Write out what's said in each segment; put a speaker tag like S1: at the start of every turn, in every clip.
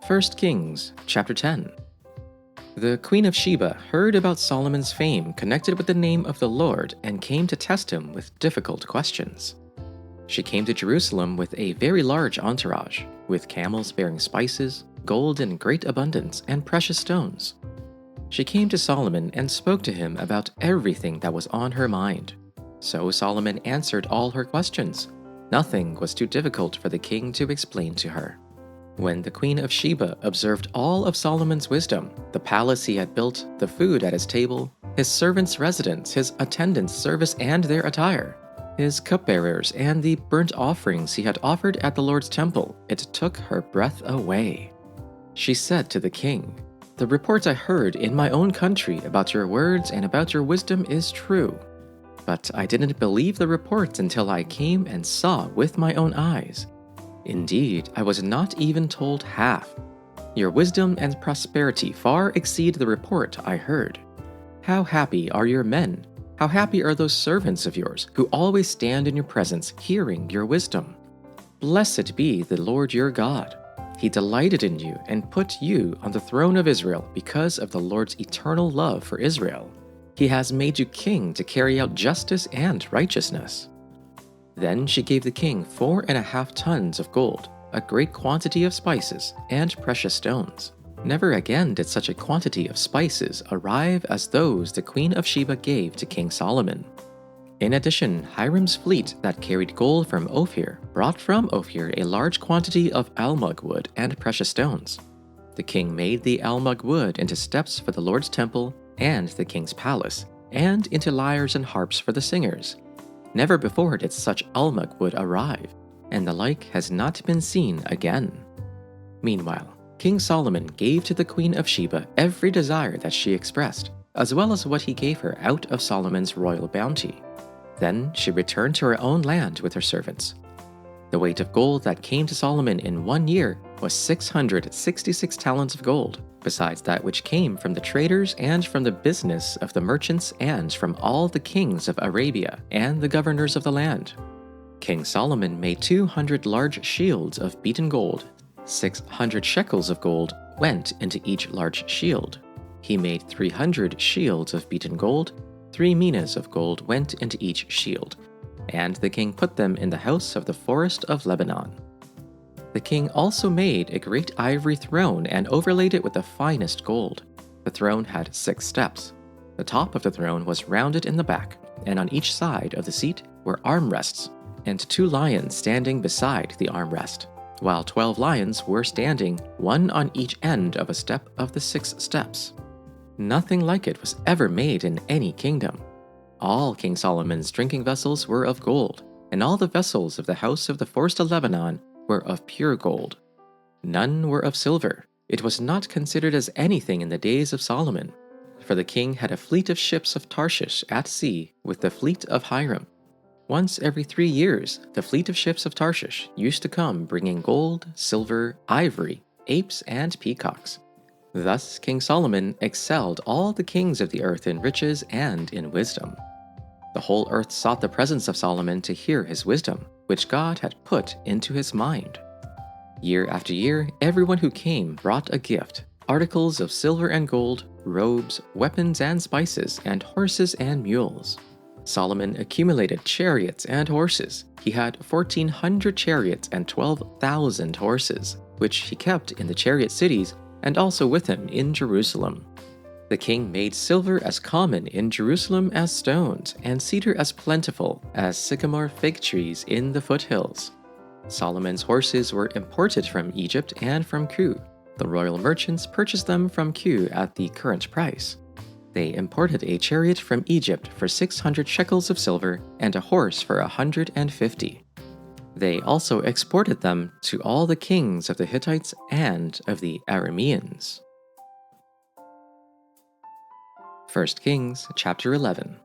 S1: 1 Kings chapter 10. The Queen of Sheba heard about Solomon's fame connected with the name of the Lord and came to test him with difficult questions. She came to Jerusalem with a very large entourage, with camels bearing spices, gold in great abundance, and precious stones. She came to Solomon and spoke to him about everything that was on her mind. So Solomon answered all her questions. Nothing was too difficult for the king to explain to her. When the Queen of Sheba observed all of Solomon's wisdom, the palace he had built, the food at his table, his servants' residence, his attendants' service and their attire, his cupbearers, and the burnt offerings he had offered at the Lord's temple, it took her breath away. She said to the king, "The report I heard in my own country about your words and about your wisdom is true. But I didn't believe the report until I came and saw with my own eyes. Indeed, I was not even told half. Your wisdom and prosperity far exceed the report I heard. How happy are your men? How happy are those servants of yours who always stand in your presence hearing your wisdom? Blessed be the Lord your God. He delighted in you and put you on the throne of Israel because of the Lord's eternal love for Israel. He has made you king to carry out justice and righteousness." Then she gave the king 4.5 tons of gold, a great quantity of spices, and precious stones. Never again did such a quantity of spices arrive as those the Queen of Sheba gave to King Solomon. In addition, Hiram's fleet that carried gold from Ophir brought from Ophir a large quantity of almug wood and precious stones. The king made the almug wood into steps for the Lord's temple and the king's palace, and into lyres and harps for the singers. Never before did such almug wood arrive, and the like has not been seen again. Meanwhile, King Solomon gave to the Queen of Sheba every desire that she expressed, as well as what he gave her out of Solomon's royal bounty. Then she returned to her own land with her servants. The weight of gold that came to Solomon in 1 year was 666 talents of gold, besides that which came from the traders and from the business of the merchants and from all the kings of Arabia and the governors of the land. King Solomon made 200 large shields of beaten gold. 600 shekels of gold went into each large shield. He made 300 shields of beaten gold. 3 minas of gold went into each shield, and the king put them in the house of the forest of Lebanon. The king also made a great ivory throne and overlaid it with the finest gold. The throne had 6 steps. The top of the throne was rounded in the back, and on each side of the seat were armrests, and 2 lions standing beside the armrest, while 12 lions were standing, one on each end of a step of the 6 steps. Nothing like it was ever made in any kingdom. All King Solomon's drinking vessels were of gold, and all the vessels of the house of the forest of Lebanon were of pure gold. None were of silver. It was not considered as anything in the days of Solomon, for the king had a fleet of ships of Tarshish at sea with the fleet of Hiram. Once every 3 years, the fleet of ships of Tarshish used to come bringing gold, silver, ivory, apes, and peacocks. Thus King Solomon excelled all the kings of the earth in riches and in wisdom. The whole earth sought the presence of Solomon to hear his wisdom, which God had put into his mind. Year after year, everyone who came brought a gift, articles of silver and gold, robes, weapons and spices, and horses and mules. Solomon accumulated chariots and horses. He had 1,400 chariots and 12,000 horses, which he kept in the chariot cities and also with him in Jerusalem. The king made silver as common in Jerusalem as stones, and cedar as plentiful as sycamore fig trees in the foothills. Solomon's horses were imported from Egypt and from Kue. The royal merchants purchased them from Kue at the current price. They imported a chariot from Egypt for 600 shekels of silver and a horse for 150. They also exported them to all the kings of the Hittites and of the Arameans. 1 Kings chapter 11.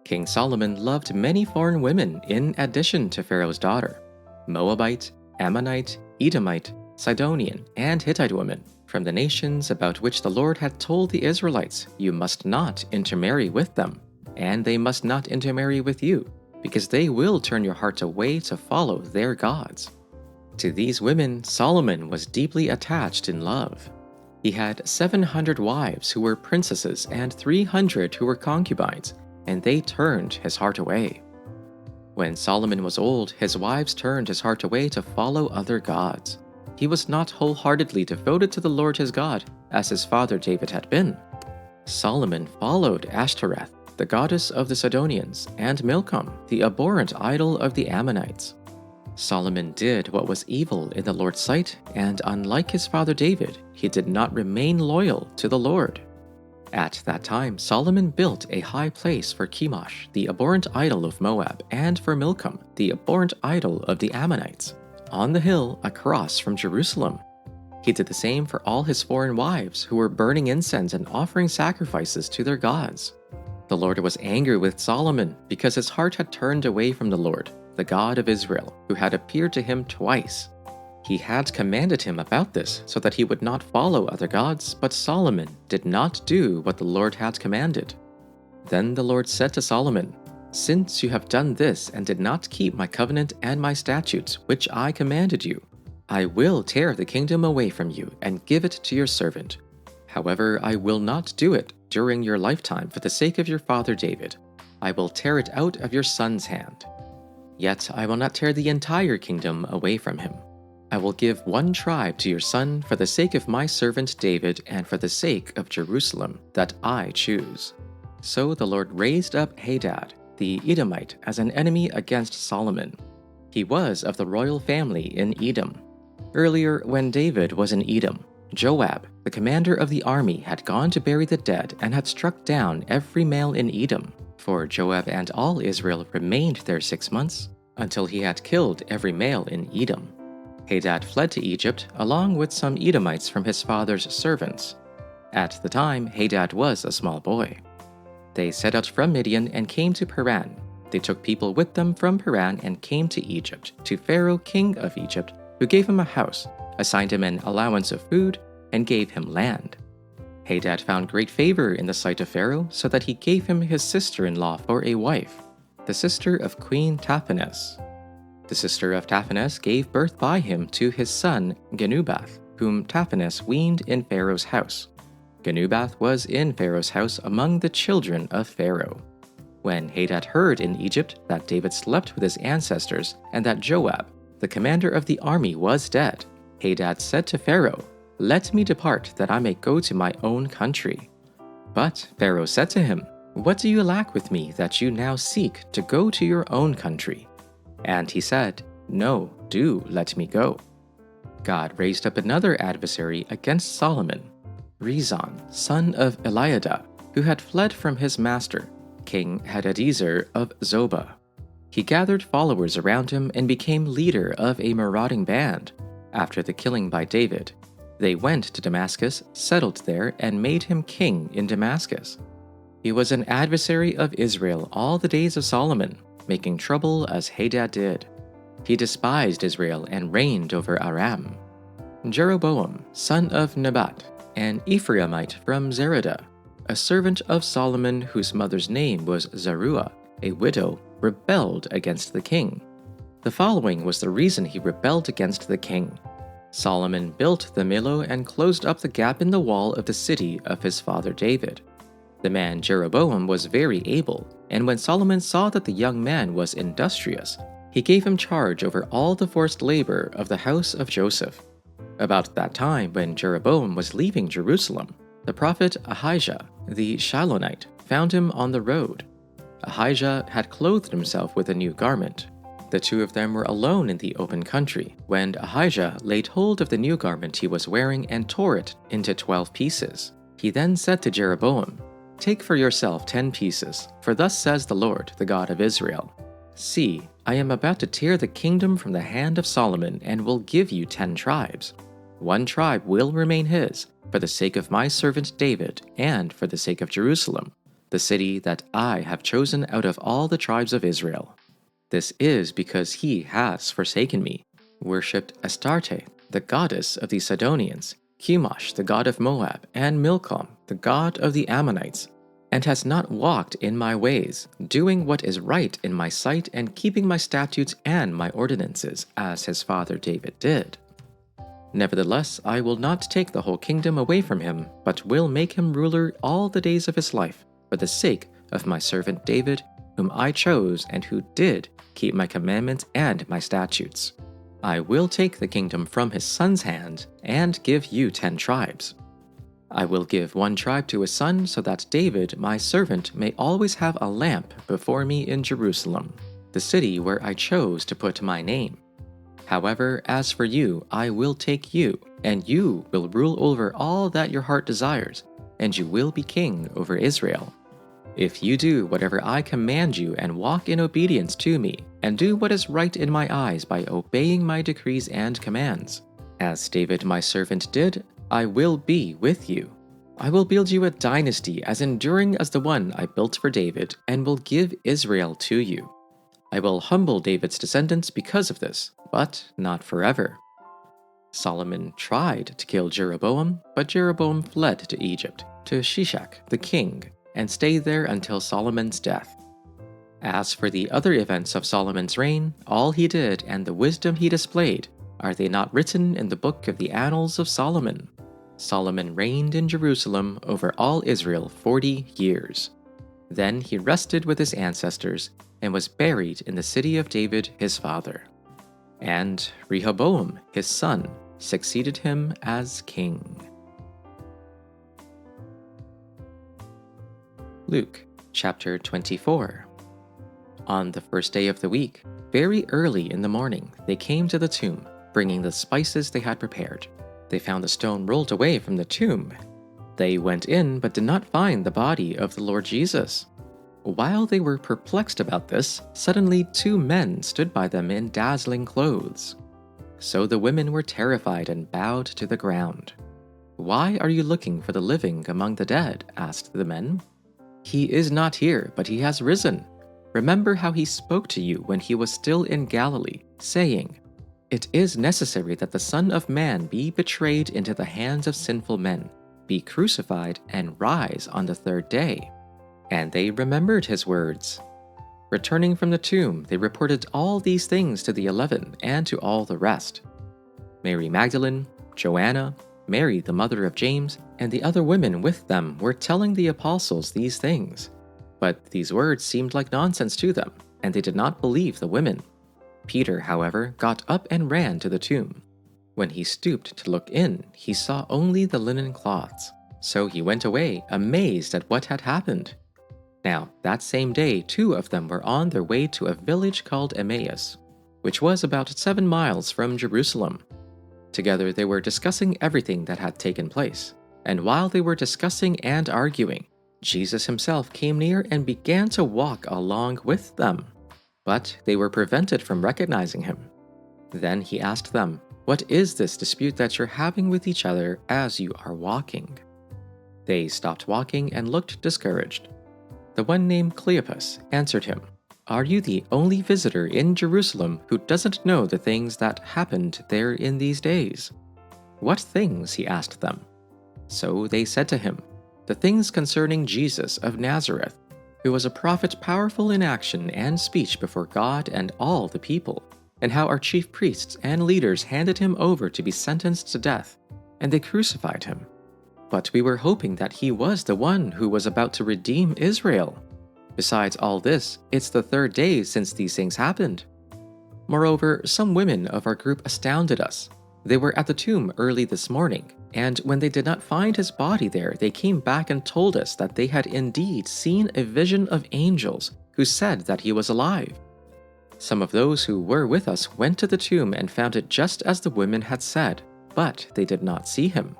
S1: King Solomon loved many foreign women in addition to Pharaoh's daughter: Moabite, Ammonite, Edomite, Sidonian, and Hittite women, from the nations about which the Lord had told the Israelites, "You must not intermarry with them, and they must not intermarry with you, because they will turn your heart away to follow their gods." To these women, Solomon was deeply attached in love. He had 700 wives who were princesses and 300 who were concubines, and they turned his heart away. When Solomon was old, his wives turned his heart away to follow other gods. He was not wholeheartedly devoted to the Lord his God, as his father David had been. Solomon followed Ashtoreth, the goddess of the Sidonians, and Milcom, the abhorrent idol of the Ammonites. Solomon did what was evil in the Lord's sight, and unlike his father David, he did not remain loyal to the Lord. At that time, Solomon built a high place for Chemosh, the abhorrent idol of Moab, and for Milcom, the abhorrent idol of the Ammonites, on the hill across from Jerusalem. He did the same for all his foreign wives who were burning incense and offering sacrifices to their gods. The Lord was angry with Solomon because his heart had turned away from the Lord, the God of Israel, who had appeared to him twice. He had commanded him about this so that he would not follow other gods, but Solomon did not do what the Lord had commanded. Then the Lord said to Solomon, "Since you have done this and did not keep my covenant and my statutes, which I commanded you, I will tear the kingdom away from you and give it to your servant. However, I will not do it during your lifetime for the sake of your father David. I will tear it out of your son's hand. Yet I will not tear the entire kingdom away from him. I will give one tribe to your son for the sake of my servant David and for the sake of Jerusalem that I choose." So the Lord raised up Hadad, the Edomite, as an enemy against Solomon. He was of the royal family in Edom. Earlier, when David was in Edom, Joab, the commander of the army, had gone to bury the dead and had struck down every male in Edom. For Joab and all Israel remained there 6 months, until he had killed every male in Edom. Hadad fled to Egypt along with some Edomites from his father's servants. At the time, Hadad was a small boy. They set out from Midian and came to Paran. They took people with them from Paran and came to Egypt, to Pharaoh king of Egypt, who gave him a house, assigned him an allowance of food, and gave him land. Hadad found great favor in the sight of Pharaoh, so that he gave him his sister-in-law for a wife, the sister of Queen Tahpenes. The sister of Tahpenes gave birth by him to his son Genubath, whom Tahpenes weaned in Pharaoh's house. Genubath was in Pharaoh's house among the children of Pharaoh. When Hadad heard in Egypt that David slept with his ancestors and that Joab, the commander of the army, was dead, Hadad said to Pharaoh, "Let me depart that I may go to my own country." But Pharaoh said to him, "What do you lack with me that you now seek to go to your own country?" And he said, "No, do let me go." God raised up another adversary against Solomon, Rezon, son of Eliada, who had fled from his master, King Hadadezer of Zobah. He gathered followers around him and became leader of a marauding band. After the killing by David, they went to Damascus, settled there, and made him king in Damascus. He was an adversary of Israel all the days of Solomon, making trouble as Hadad did. He despised Israel and reigned over Aram. Jeroboam, son of Nebat, an Ephraimite from Zeradah, a servant of Solomon whose mother's name was Zeruiah, a widow, rebelled against the king. The following was the reason he rebelled against the king. Solomon built the Millo and closed up the gap in the wall of the city of his father David. The man Jeroboam was very able, and when Solomon saw that the young man was industrious, he gave him charge over all the forced labor of the house of Joseph. About that time, when Jeroboam was leaving Jerusalem, the prophet Ahijah, the Shilonite, found him on the road. Ahijah had clothed himself with a new garment. The two of them were alone in the open country, when Ahijah laid hold of the new garment he was wearing and tore it into 12 pieces. He then said to Jeroboam, "Take for yourself 10 pieces, for thus says the Lord, the God of Israel. See, I am about to tear the kingdom from the hand of Solomon and will give you 10 tribes. 1 tribe will remain his, for the sake of my servant David and for the sake of Jerusalem, the city that I have chosen out of all the tribes of Israel. This is because he has forsaken me, worshipped Astarte, the goddess of the Sidonians, Chemosh, the god of Moab, and Milcom, the god of the Ammonites, and has not walked in my ways, doing what is right in my sight and keeping my statutes and my ordinances, as his father David did. Nevertheless, I will not take the whole kingdom away from him, but will make him ruler all the days of his life, for the sake of my servant David, whom I chose and who did keep my commandments and my statutes. I will take the kingdom from his son's hand and give you 10 tribes. I will give 1 tribe to his son, so that David, my servant, may always have a lamp before me in Jerusalem, the city where I chose to put my name. However, as for you, I will take you, and you will rule over all that your heart desires, and you will be king over Israel. If you do whatever I command you and walk in obedience to me, and do what is right in my eyes by obeying my decrees and commands, as David my servant did, I will be with you. I will build you a dynasty as enduring as the one I built for David, and will give Israel to you. I will humble David's descendants because of this, but not forever. Solomon tried to kill Jeroboam, but Jeroboam fled to Egypt, to Shishak the king, and stayed there until Solomon's death. As for the other events of Solomon's reign, all he did and the wisdom he displayed, are they not written in the book of the Annals of Solomon? Solomon reigned in Jerusalem over all Israel 40 years. Then he rested with his ancestors and was buried in the city of David his father. And Rehoboam, his son, succeeded him as king. Luke chapter 24. On the first day of the week, very early in the morning, they came to the tomb, bringing the spices they had prepared. They found the stone rolled away from the tomb. They went in but did not find the body of the Lord Jesus. While they were perplexed about this, suddenly 2 men stood by them in dazzling clothes. So the women were terrified and bowed to the ground. "Why are you looking for the living among the dead?" asked the men. "He is not here, but he has risen. Remember how he spoke to you when he was still in Galilee, saying, 'It is necessary that the Son of Man be betrayed into the hands of sinful men, be crucified, and rise on the 3rd day.'" And they remembered his words. Returning from the tomb, they reported all these things to the 11 and to all the rest. Mary Magdalene, Joanna, Mary the mother of James, and the other women with them were telling the apostles these things. But these words seemed like nonsense to them, and they did not believe the women. Peter, however, got up and ran to the tomb. When he stooped to look in, he saw only the linen cloths. So he went away, amazed at what had happened. Now, that same day, 2 of them were on their way to a village called Emmaus, which was about 7 miles from Jerusalem. Together they were discussing everything that had taken place. And while they were discussing and arguing, Jesus himself came near and began to walk along with them. But they were prevented from recognizing him. Then he asked them, "What is this dispute that you're having with each other as you are walking?" They stopped walking and looked discouraged. The one named Cleopas answered him, "Are you the only visitor in Jerusalem who doesn't know the things that happened there in these days?" "What things?" he asked them. So they said to him, "The things concerning Jesus of Nazareth, who was a prophet powerful in action and speech before God and all the people, and how our chief priests and leaders handed him over to be sentenced to death, and they crucified him. But we were hoping that he was the one who was about to redeem Israel. Besides all this, it's the 3rd day since these things happened. Moreover, some women of our group astounded us. They were at the tomb early this morning, and when they did not find his body there, they came back and told us that they had indeed seen a vision of angels who said that he was alive. Some of those who were with us went to the tomb and found it just as the women had said, but they did not see him."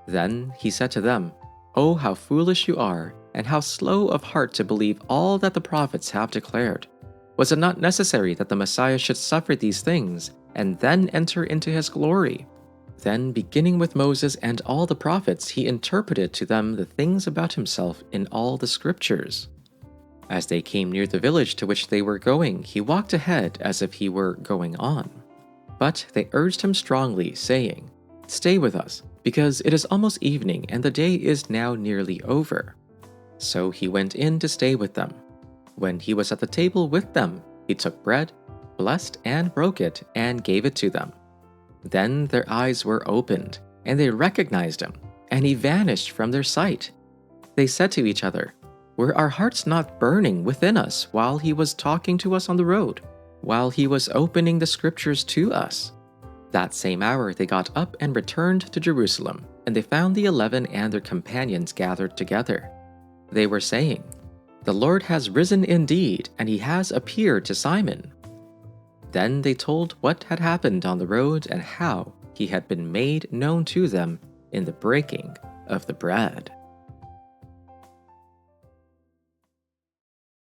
S1: Then he said to them, "Oh, how foolish you are, and how slow of heart to believe all that the prophets have declared. Was it not necessary that the Messiah should suffer these things, and then enter into his glory?" Then, beginning with Moses and all the prophets, he interpreted to them the things about himself in all the scriptures. As they came near the village to which they were going, he walked ahead as if he were going on. But they urged him strongly, saying, "Stay with us, because it is almost evening and the day is now nearly over." So he went in to stay with them. When he was at the table with them, he took bread, blessed and broke it, and gave it to them. Then their eyes were opened, and they recognized him, and he vanished from their sight. They said to each other, "Were our hearts not burning within us while he was talking to us on the road, while he was opening the scriptures to us?" That same hour they got up and returned to Jerusalem, and they found the 11 and their companions gathered together. They were saying, "The Lord has risen indeed, and he has appeared to Simon." Then they told what had happened on the road and how he had been made known to them in the breaking of the bread.